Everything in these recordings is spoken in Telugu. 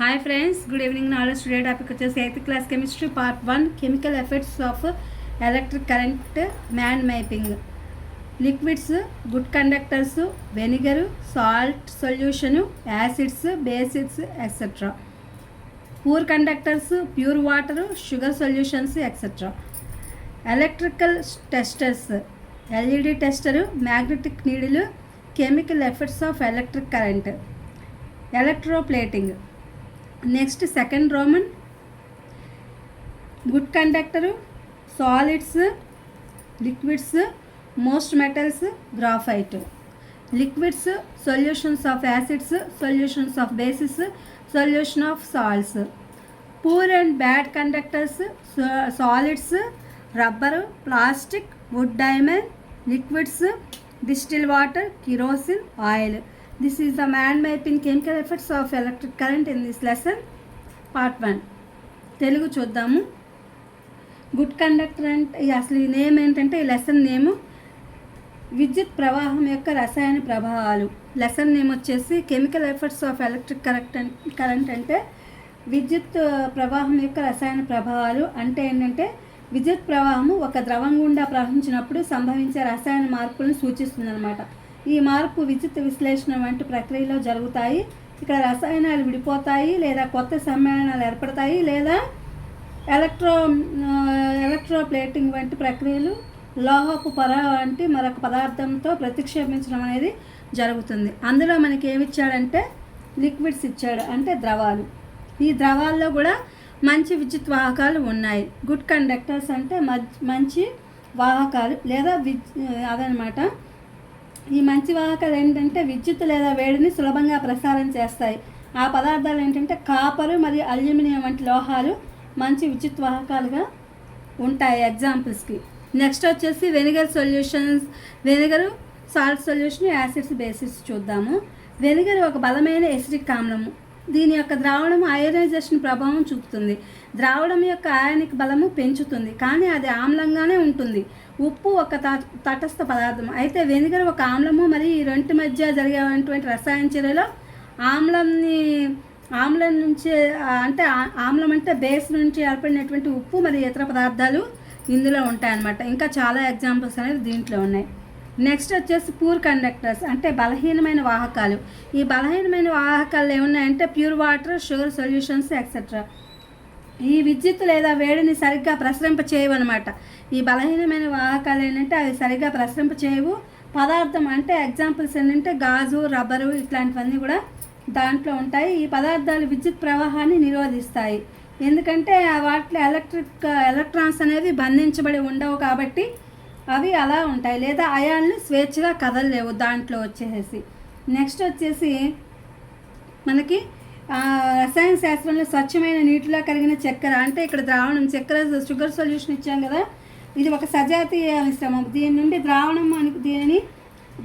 Hi friends, good evening. Knowledge today topic is 8th class chemistry part 1 chemical effects of electric current man mapping. Liquids, good conductors, vinegar, salt solution, acids, bases, etc. Poor conductors, pure water, sugar solutions, etc. Electrical testers, LED tester, magnetic needle, chemical effects of electric current. Electroplating. Next, second Roman, good conductor, solids, liquids, most metals, graphite. Liquids, solutions of acids, solutions of bases, solution of salts. Poor and bad conductors, solids, rubber, plastic, wood diamond, liquids, distilled water, kerosene, oil. This is the man mapping chemical effects of electric current in this lesson part 1. Telugu చూద్దాము. గుడ్ కండక్టర్ అంటే అసలు ఈ నేమ్ ఏంటంటే ఈ లెసన్ నేమ్ విద్యుత్ ప్రవాహం యొక్క రసాయన ప్రభావాలు. లెసన్ నేమ్ వచ్చేసి chemical effects of electric current అంటే విద్యుత్ ప్రవాహం యొక్క రసాయన ప్రభావాలు అంటే ఏంటంటే విద్యుత్ ప్రవాహము ఒక ద్రవం గుండా ప్రవహించినప్పుడు సంభవించే రసాయన మార్పులను సూచిస్తుంది అన్నమాట. ఈ మార్పు విద్యుత్ విశ్లేషణ వంటి ప్రక్రియలో జరుగుతాయి. ఇక్కడ రసాయనాలు విడిపోతాయి లేదా కొత్త సమ్మేళనాలు ఏర్పడతాయి లేదా ఎలక్ట్రోప్లేటింగ్ వంటి ప్రక్రియలు లోహపు పొర వంటి మరొక పదార్థంతో ప్రతిక్షేపించడం అనేది జరుగుతుంది. అందులో మనకి ఏమి ఇచ్చాడంటే లిక్విడ్స్ ఇచ్చాడు, అంటే ద్రవాలు. ఈ ద్రవాల్లో కూడా మంచి విద్యుత్ వాహకాలు ఉన్నాయి. గుడ్ కండక్టర్స్ అంటే మంచి వాహకాలు లేదా అదనమాట. ఈ మంచి వాహకాలు ఏంటంటే విద్యుత్ లేదా వేడిని సులభంగా ప్రసారం చేస్తాయి. ఆ పదార్థాలు ఏంటంటే కాపరు మరియు అల్యూమినియం వంటి లోహాలు మంచి విద్యుత్ వాహకాలుగా ఉంటాయి ఎగ్జాంపుల్స్కి. నెక్స్ట్ వచ్చేసి vinegar solutions, vinegar, salt solution, acids, basis చూద్దాము. వెనిగర్ ఒక బలమైన ఎసిడిక్ ఆమ్లము. దీని యొక్క ద్రావణం అయోనైజేషన్ ప్రభావం చూపుతుంది. ద్రావణం యొక్క అయానిక్ బలము పెంచుతుంది, కానీ అది ఆమ్లంగానే ఉంటుంది. ఉప్పు ఒక తటస్థ పదార్థం, అయితే వెనిగర్ ఒక ఆమ్లము. మరియు ఈ రెండు మధ్య జరిగేటువంటి రసాయన చర్యలో ఆమ్లం నుంచి అంటే ఆమ్లం అంటే బేస్ నుంచి ఏర్పడినటువంటి ఉప్పు మరియు ఇతర పదార్థాలు ఇందులో ఉంటాయన్నమాట. ఇంకా చాలా ఎగ్జాంపుల్స్ అనేవి దీంట్లో ఉన్నాయి. నెక్స్ట్ వచ్చేసి పూర్ కండక్టర్స్ అంటే బలహీనమైన వాహకాలు. ఈ బలహీనమైన వాహకాలు ఏమున్నాయంటే pure water, sugar solutions, etcetera. ఈ విద్యుత్ లేదా వేడిని సరిగ్గా ప్రసరింప చేయవు అనమాట. ఈ బలహీనమైన వాహకాలు ఏంటంటే అవి సరిగ్గా ప్రసరింప చేయవు. పదార్థం అంటే ఎగ్జాంపుల్స్ ఏంటంటే గాజు, రబ్బరు ఇట్లాంటివన్నీ కూడా దాంట్లో ఉంటాయి. ఈ పదార్థాలు విద్యుత్ ప్రవాహాన్ని నిరోధిస్తాయి, ఎందుకంటే వాటిలో ఎలక్ట్రాన్స్ అనేవి బంధించబడి ఉండవు కాబట్టి అవి అలా ఉంటాయి. లేదా అయాన్లు స్వేచ్ఛగా కదలలేవు దాంట్లో వచ్చేసి. నెక్స్ట్ వచ్చేసి మనకి రసాయన శాస్త్రంలో స్వచ్ఛమైన నీటిలో కరిగిన చక్కెర అంటే ఇక్కడ ద్రావణం చక్కెర షుగర్ సొల్యూషన్ ఇచ్చాం కదా, ఇది ఒక సజాతీయ మిశ్రమం. దీని నుండి దీనిని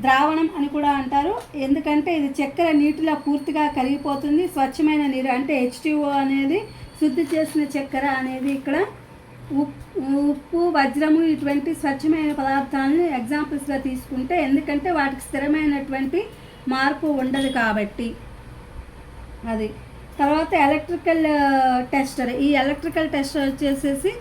ద్రావణం అని కూడా అంటారు, ఎందుకంటే ఇది చక్కెర నీటిలో పూర్తిగా కరిగిపోతుంది. స్వచ్ఛమైన నీరు అంటే H2O అనేది శుద్ధి చేసిన చక్కెర అనేది ఇక్కడ ఉప్పు, వజ్రము ఇటువంటి స్వచ్ఛమైన పదార్థాలను ఎగ్జాంపుల్స్గా తీసుకుంటే, ఎందుకంటే వాటికి స్థిరమైనటువంటి మార్పు ఉండదు కాబట్టి అది. తర్వాత ఎలక్ట్రికల్ టెస్టర్. ఈ ఎలక్ట్రికల్ టెస్టర్ వచ్చేసేసి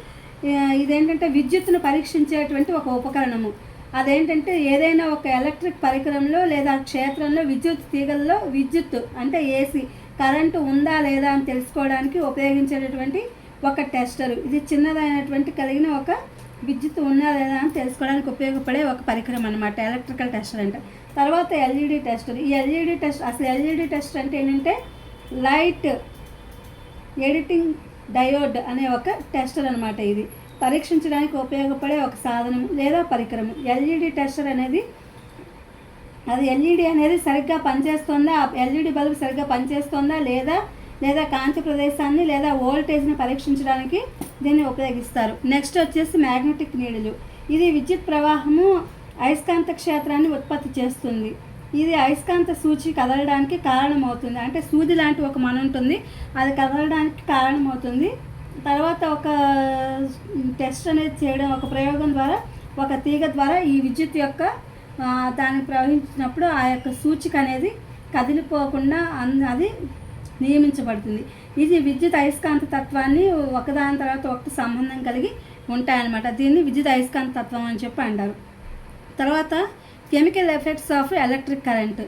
ఇదేంటంటే విద్యుత్తును పరీక్షించేటువంటి ఒక ఉపకరణము. అదేంటంటే ఏదైనా ఒక ఎలక్ట్రిక్ పరికరంలో లేదా క్షేత్రంలో విద్యుత్ తీగల్లో విద్యుత్ అంటే ఏసీ కరెంటు ఉందా లేదా అని తెలుసుకోవడానికి ఉపయోగించేటటువంటి ఒక టెస్టర్. ఇది చిన్నదైనటువంటి కలిగిన ఒక విద్యుత్ ఉన్నా లేదా అని తెలుసుకోవడానికి ఉపయోగపడే ఒక పరికరం అనమాట ఎలక్ట్రికల్ టెస్టర్ అంటే. తర్వాత ఎల్ఈడి టెస్టర్. ఈ ఎల్ఈడి టెస్ట్ అసలు ఎల్ఈడి టెస్టర్ అంటే ఏంటంటే లైట్ ఎడిటింగ్ డయోడ్ అనే ఒక టెస్టర్ అనమాట. ఇది పరీక్షించడానికి ఉపయోగపడే ఒక సాధనం లేదా పరికరం. ఎల్ఈడి టెస్టర్ అనేది ఎల్ఈడి అనేది సరిగ్గా పనిచేస్తుందా, ఎల్ఈడి బల్బ్ సరిగ్గా పనిచేస్తుందా లేదా కాంతి ప్రదేశాన్ని లేదా వోల్టేజ్ని పరీక్షించడానికి దీన్ని ఉపయోగిస్తారు. నెక్స్ట్ వచ్చేసి మ్యాగ్నెటిక్ నీడిలు. ఇది విద్యుత్ ప్రవాహము అయస్కాంత క్షేత్రాన్ని ఉత్పత్తి చేస్తుంది. ఇది అయస్కాంత సూచి కదలడానికి కారణమవుతుంది. అంటే సూది లాంటి ఒక మన ఉంటుంది, అది కదలడానికి కారణమవుతుంది. తర్వాత ఒక టెస్ట్ అనేది చేయడం, ఒక ప్రయోగం ద్వారా ఒక తీగ ద్వారా ఈ విద్యుత్ యొక్క దాన్ని ప్రవహించినప్పుడు ఆ యొక్క సూచిక అనేది కదిలిపోకుండా అది నియమించబడుతుంది. ఇది విద్యుత్ అయస్కాంత తత్వాన్ని ఒకదాని తర్వాత ఒకటి సంబంధం కలిగి ఉంటాయన్నమాట. దీన్ని విద్యుత్ అయస్కాంత తత్వం అని చెప్పి అంటారు. తర్వాత chemical effects of electric current.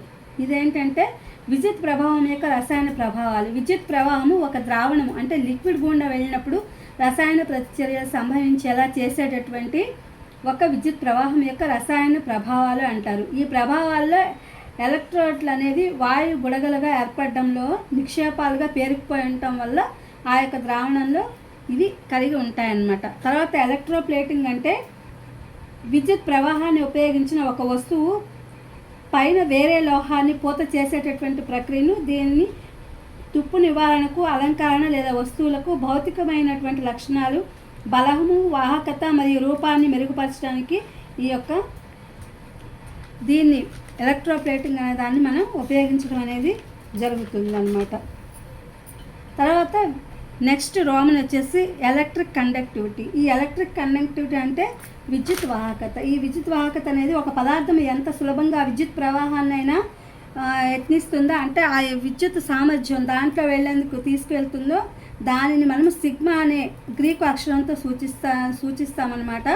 ఇదేంటంటే విద్యుత్ ప్రభావం యొక్క రసాయన ప్రభావాలు. విద్యుత్ ప్రవాహము ఒక ద్రావణము అంటే లిక్విడ్ గుండా వెళ్ళినప్పుడు రసాయన ప్రతిచర్యలు సంభవించేలా చేసేటటువంటి ఒక విద్యుత్ ప్రవాహం యొక్క రసాయన ప్రభావాలు అంటారు. ఈ ప్రభావాల్లో ఎలక్ట్రోడ్లు అనేది వాయు బుడగలుగా ఏర్పడడంలో నిక్షేపాలుగా పేరుకుపోయి ఉండటం వల్ల ఆ యొక్క ద్రావణంలో ఇవి కలిగి ఉంటాయన్నమాట. తర్వాత ఎలక్ట్రోప్లేటింగ్ అంటే విద్యుత్ ప్రవాహాన్ని ఉపయోగించిన ఒక వస్తువు పైన వేరే లోహాన్ని పూత చేసేటటువంటి ప్రక్రియను. దీన్ని తుప్పు నివారణకు, అలంకరణ లేదా వస్తువులకు భౌతికమైనటువంటి లక్షణాలు, బలము, వాహకత మరియు రూపాన్ని మెరుగుపరచడానికి దీన్ని ఎలక్ట్రోప్లేటింగ్ అనే దాన్ని మనం ఉపయోగించడం అనేది జరుగుతుందన్నమాట. తర్వాత నెక్స్ట్ రోమన్ వచ్చేసి ఎలక్ట్రిక్ కండక్టివిటీ. ఈ ఎలక్ట్రిక్ కండక్టివిటీ అంటే విద్యుత్ వాహకత. ఈ విద్యుత్ వాహకత అనేది ఒక పదార్థం ఎంత సులభంగా విద్యుత్ ప్రవాహాన్నైనా యత్నిస్తుందో, అంటే ఆ విద్యుత్ సామర్థ్యం దాంట్లో వెళ్ళేందుకు తీసుకువెళ్తుందో దానిని మనము సిగ్మా అనే గ్రీకు అక్షరంతో సూచిస్తామన్నమాట.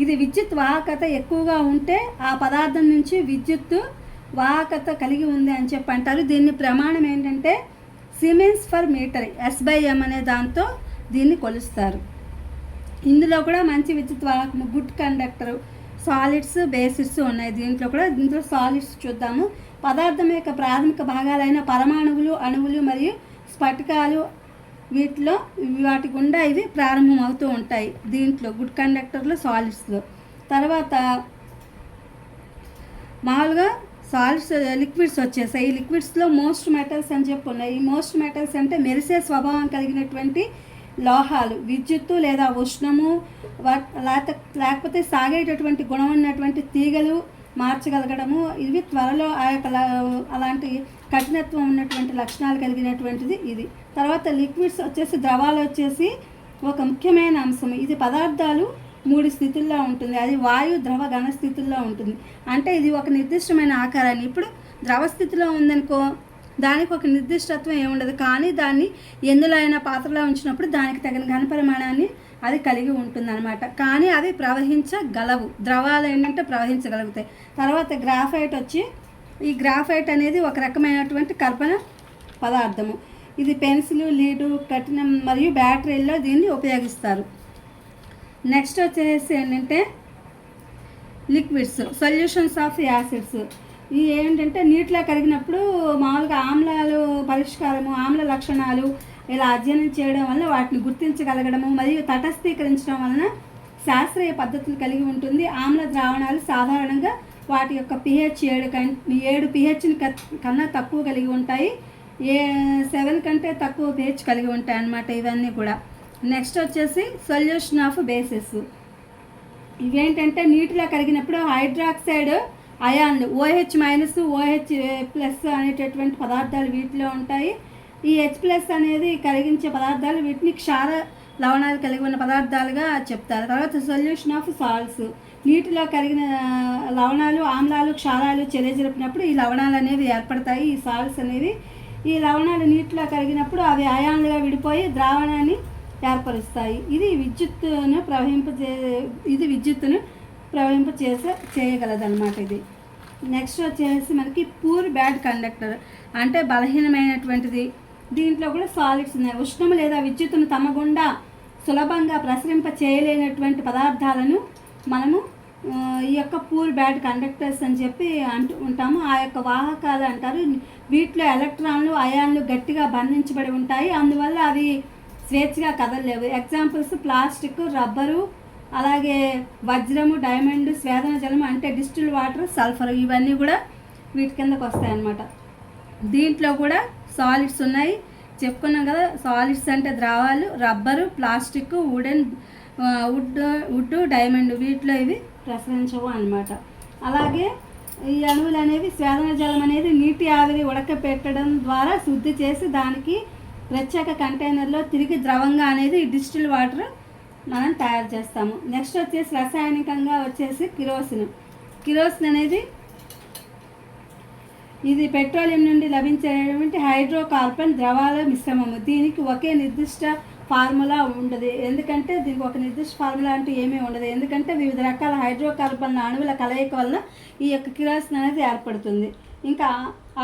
ఇది విద్యుత్ వాహకత ఎక్కువగా ఉంటే ఆ పదార్థం నుంచి విద్యుత్ వాహకత కలిగి ఉంది అని చెప్పి అంటారు. దీన్ని ప్రమాణం ఏంటంటే సిమెన్స్ ఫర్ మీటర్, S/M అనే దాంతో దీన్ని కొలుస్తారు. ఇందులో కూడా మంచి విద్యుత్ వాహకము, గుడ్ కండక్టర్, సాలిడ్స్, బేసిడ్స్ ఉన్నాయి. దీంట్లో సాలిడ్స్ చూద్దాము. పదార్థం యొక్క ప్రాథమిక భాగాలైన పరమాణువులు, అణువులు మరియు స్ఫటికాలు వాటి గుండా ఇవి ప్రారంభం అవుతూ ఉంటాయి. దీంట్లో గుడ్ కండక్టర్లు, సాలిడ్స్లో. తర్వాత మామూలుగా సాలిడ్స్, లిక్విడ్స్ వచ్చేసాయి. ఈ లిక్విడ్స్లో మోస్ట్ మెటల్స్ అని చెప్పి ఉన్నాయి. ఈ మోస్ట్ మెటల్స్ అంటే మెరిసే స్వభావం కలిగినటువంటి లోహాలు, విద్యుత్తు లేదా ఉష్ణము లేకపోతే సాగేటటువంటి గుణం ఉన్నటువంటి తీగలు మార్చగలగడము, ఇవి త్వరలో ఆ యొక్క అలాంటి కఠినత్వం ఉన్నటువంటి లక్షణాలు కలిగినటువంటిది ఇది. తర్వాత లిక్విడ్స్ వచ్చేసి ద్రవాలు వచ్చేసి ఒక ముఖ్యమైన అంశం. ఇది పదార్థాలు 3 స్థితుల్లో ఉంటుంది. అది వాయు, ద్రవ, ఘన స్థితుల్లో ఉంటుంది. అంటే ఇది ఒక నిర్దిష్టమైన ఆకారాన్ని, ఇప్పుడు ద్రవ స్థితిలో ఉందనుకో దానికి ఒక నిర్దిష్టత్వం ఏముండదు, కానీ దాన్ని ఎందులో అయినా పాత్రలో ఉంచినప్పుడు దానికి తగిన ఘన పరిమాణాన్ని అది కలిగి ఉంటుందన్నమాట. కానీ అవి ప్రవహించగలవు. ద్రవాలు ఏంటంటే ప్రవహించగలుగుతాయి. తర్వాత గ్రాఫైట్ వచ్చి, ఈ గ్రాఫైట్ అనేది ఒక రకమైనటువంటి కర్బన పదార్థము. ఇది పెన్సిల్, లీడు, కఠినం మరియు బ్యాటరీల్లో దీన్ని ఉపయోగిస్తారు. నెక్స్ట్ వచ్చేసి ఏంటంటే లిక్విడ్స్, సొల్యూషన్స్ ఆఫ్ యాసిడ్స్. ఇవి ఏంటంటే నీటిలో కరిగినప్పుడు మామూలుగా ఆమ్లాలు పరిష్కారము, ఆమ్ల లక్షణాలు ఇలా అధ్యయనం చేయడం వల్ల వాటిని గుర్తించగలగడము మరియు తటస్థీకరించడం వలన శాస్త్రీయ పద్ధతులు కలిగి ఉంటుంది. ఆమ్ల ద్రావణాలు సాధారణంగా వాటి యొక్క pH 7 pH కన్నా తక్కువ కలిగి ఉంటాయి. 7 కంటే తక్కువ pH కలిగి ఉంటాయి అన్నమాట ఇవన్నీ కూడా. నెక్స్ట్ వచ్చేసి సొల్యూషన్ ఆఫ్ బేసెస్. ఇవేంటంటే నీటిలో కరిగినప్పుడు హైడ్రాక్సైడ్ అయాన్లు OH- OH+ అనేటటువంటి పదార్థాలు వీటిలో ఉంటాయి. ఈ H+ అనేది కరిగించే పదార్థాలు, వీటిని క్షార లవణాలు కలిగి ఉన్న పదార్థాలుగా చెప్తారు. తర్వాత సొల్యూషన్ ఆఫ్ సాల్ట్స్. నీటిలో కరిగిన లవణాలు, ఆమ్లాలు, క్షారాలు చెలిజరిపినప్పుడు ఈ లవణాలు అనేవి ఏర్పడతాయి. ఈ సాల్ట్స్ అనేవి, ఈ లవణాలు నీటిలో కరిగినప్పుడు అవి అయాన్లుగా విడిపోయి ద్రావణాన్ని ఏర్పరుస్తాయి. ఇది విద్యుత్తును చేయగలదన్నమాట ఇది. నెక్స్ట్ వచ్చేసి మనకి పూర్ బ్యాడ్ కండక్టర్ అంటే బలహీనమైనటువంటిది. దీంట్లో కూడా సాలిడ్స్ ఉన్నాయి. ఉష్ణము లేదా విద్యుత్తును తమ గుండా సులభంగా ప్రసరింప చేయలేనటువంటి పదార్థాలను మనము ఈ యొక్క పూర్ బ్యాడ్ కండక్టర్స్ అని చెప్పి ఉంటాము. ఆ యొక్క వాహకాలు అంటారు. వీటిలో ఎలక్ట్రాన్లు, అయాన్లు గట్టిగా బంధించబడి ఉంటాయి. అందువల్ల అవి స్వేచ్ఛగా కదలలేవు. ఎగ్జాంపుల్స్ ప్లాస్టిక్, రబ్బరు, అలాగే వజ్రము, డైమండ్, స్వేదన జలము అంటే డిస్టిల్ వాటర్, సల్ఫర్, ఇవన్నీ కూడా వీటి కిందకు వస్తాయి అన్నమాట. దీంట్లో కూడా సాలిడ్స్ ఉన్నాయి, చెప్పుకున్నాం కదా. సాలిడ్స్ అంటే ద్రవాలు, రబ్బరు, ప్లాస్టిక్, వుడ్, డైమండ్, వీటిలో ఇవి ప్రసరించవు అన్నమాట. అలాగే ఈ అణువులు అనేవి స్వేదన జలం అనేది నీటి ఆవిరి ఉడకపెట్టడం ద్వారా శుద్ధి చేసి దానికి ప్రత్యేక కంటైనర్లో తిరిగి ద్రవంగా అనేది డిస్టిల్ వాటర్ మనం తయారు చేస్తాము. నెక్స్ట్ వచ్చేసి రసాయనికంగా వచ్చేసి కిరోసిన్ అనేది ఇది పెట్రోలియం నుండి లభించేటువంటి హైడ్రోకార్బన్ ద్రవాల మిశ్రమము. దీనికి ఒకే నిర్దిష్ట ఫార్ములా ఉండదు, ఎందుకంటే దీనికి ఒక నిర్దిష్ట ఫార్ములా అంటూ ఏమీ ఉండదు, ఎందుకంటే వివిధ రకాల హైడ్రోకార్బన్ అణువుల కలయిక వలన ఈ యొక్క కిరోసిన్ అనేది ఏర్పడుతుంది. ఇంకా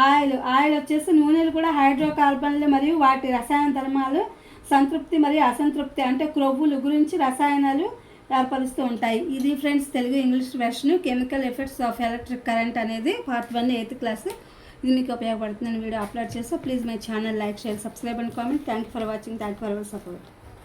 ఆయిల్ వచ్చేసి నూనెలు కూడా హైడ్రోకార్బన్లు మరియు వాటి రసాయన ధర్మాలు సంతృప్తి మరియు అసంతృప్తి అంటే క్రొవ్వులు గురించి రసాయనాలు ఏర్పరుస్తూ ఉంటాయి. ఇది friends Telugu English version chemical effects of electric current అనేది పార్ట్ 1 8th క్లాస్. ఇది మీకు ఉపయోగపడుతుందని వీడియో అప్లోడ్ చేస్తాను. Please my channel like share subscribe and comment. Thank you for watching. Thank you for our support.